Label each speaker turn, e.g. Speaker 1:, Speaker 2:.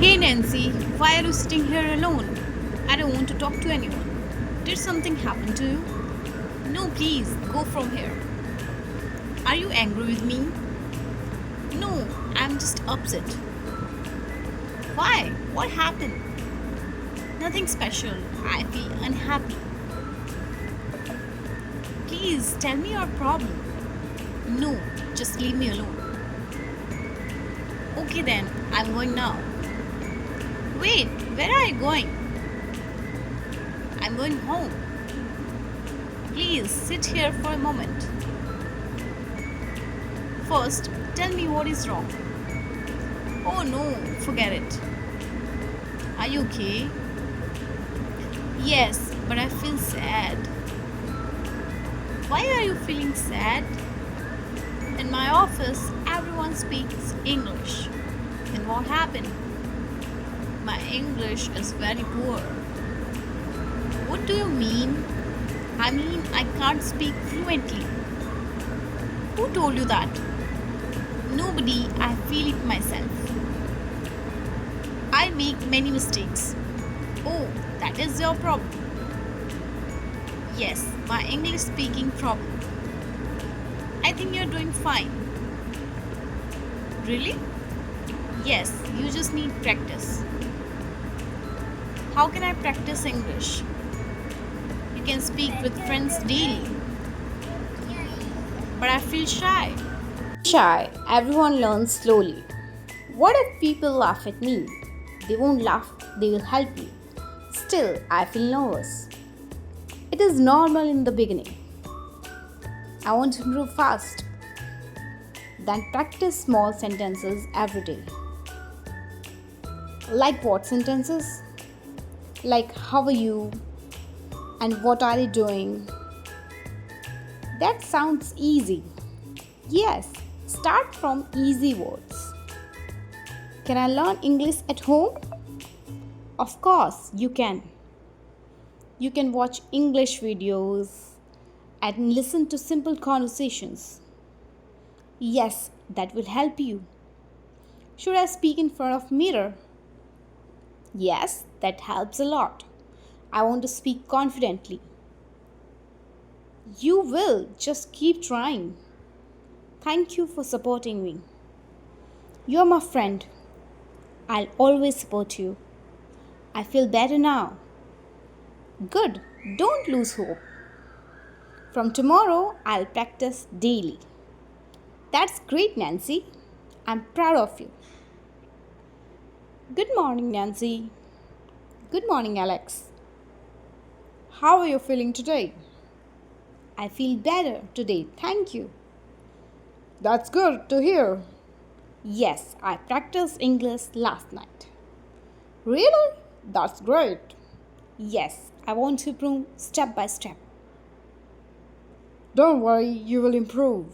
Speaker 1: Hey Nancy, why are you sitting here alone? I don't want to talk to anyone. Did something happen to you? No, please, go from here. Are you angry with me? No, I'm just upset. Why? What happened? Nothing special. I feel unhappy. Please tell me your problem. No, just leave me alone. Okay then, I'm going now. Wait, where are you going? I'm going home. Please sit here for a moment. First, tell me what is wrong. Oh no, forget it. Are you okay? Yes, but I feel sad. Why are you feeling sad? In my office, everyone speaks English. Then what happened? My English is very poor. What do you mean? I mean, I can't speak fluently. Who told you that? Nobody, I feel it myself. I make many mistakes. Oh, that is your problem. Yes, my English speaking problem. I think you're doing fine. Really? Yes, you just need practice. How can I practice English? You can speak with friends daily. But I feel shy. Shy, everyone learns slowly. What if people laugh at me? They won't laugh, they will help you. Still, I feel nervous. It is normal in the beginning. I want to improve fast. Then practice small sentences every day. Like what sentences? Like how are you? And what are you doing? That sounds easy. Yes, start from easy words. Can I learn English at home? Of course, you can. You can watch English videos and listen to simple conversations. Yes, that will help you. Should I speak in front of mirror? Yes, that helps a lot. I want to speak confidently. You will, just keep trying. Thank you for supporting me. You're my friend. I'll always support you. I feel better now. Good, don't lose hope. From tomorrow, I'll practice daily. That's great, Nancy. I'm proud of you. Good morning, Nancy. Good morning, Alex. How are you feeling today? I feel better today, thank you. That's good to hear. Yes, I practiced English last night. Really? That's great. Yes, I want to improve step by step. Don't worry, you will improve.